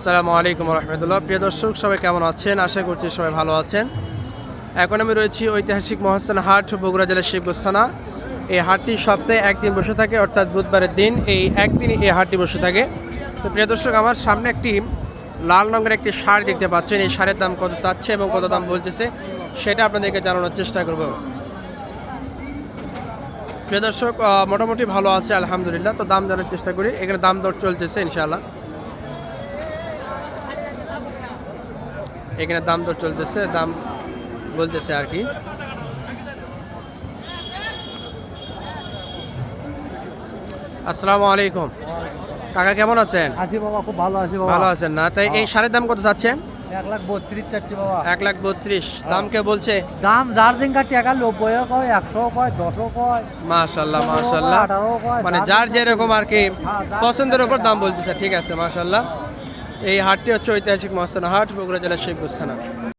আসসালামু আলাইকুম রহমতুল্লাহ। প্রিয় দর্শক, সবাই কেমন আছেন? আশা করছি সবাই ভালো আছেন। এখন আমি রয়েছি ঐতিহাসিক মহাস্থান হাট, বগুড়া জেলার শিবগঞ্জ থানা। এই হাটটি সপ্তাহে একদিন বসে থাকে, অর্থাৎ বুধবারের দিন এই একদিনই এই হাটটি বসে থাকে। তো প্রিয় দর্শক, আমার সামনে একটি লাল রঙের একটি শাড়ি দেখতে পাচ্ছেন। এই শাড়ির দাম কত চাচ্ছে এবং কত দাম বলতেছে সেটা আপনাদেরকে জানানোর চেষ্টা করব। প্রিয় দর্শক, মোটামুটি ভালো আছে আলহামদুলিল্লাহ। তো দাম জানার চেষ্টা করি। এখানে দাম দর চলতেছে ইনশাআল্লাহ। এখানে দাম দর চলতেছে, দাম বলতেছে আর কি। আসসালামু আলাইকুম কাকা, কেমন আছেন? আছি বাবা, খুব ভালো আছি বাবা। ভালো আছেন না? তাই এই শাড়ির দাম কত যাচ্ছেন? 1,32,000 চাচ্ছি বাবা। 1,32,000 দাম কে বলছে? দাম যার দিন কাটি 90 কয়, 100 কয়, 10 কয়, মাশাআল্লাহ মাশাআল্লাহ, 18 কয়, মানে যার যেরকম আর কি পছন্দের উপর দাম বলতেছে। ঠিক আছে, মাশাআল্লাহ। এই হাটটি হচ্ছে ঐতিহাসিক মহাস্থান হাট, বগুড়া জেলার শিবগঞ্জ থানা।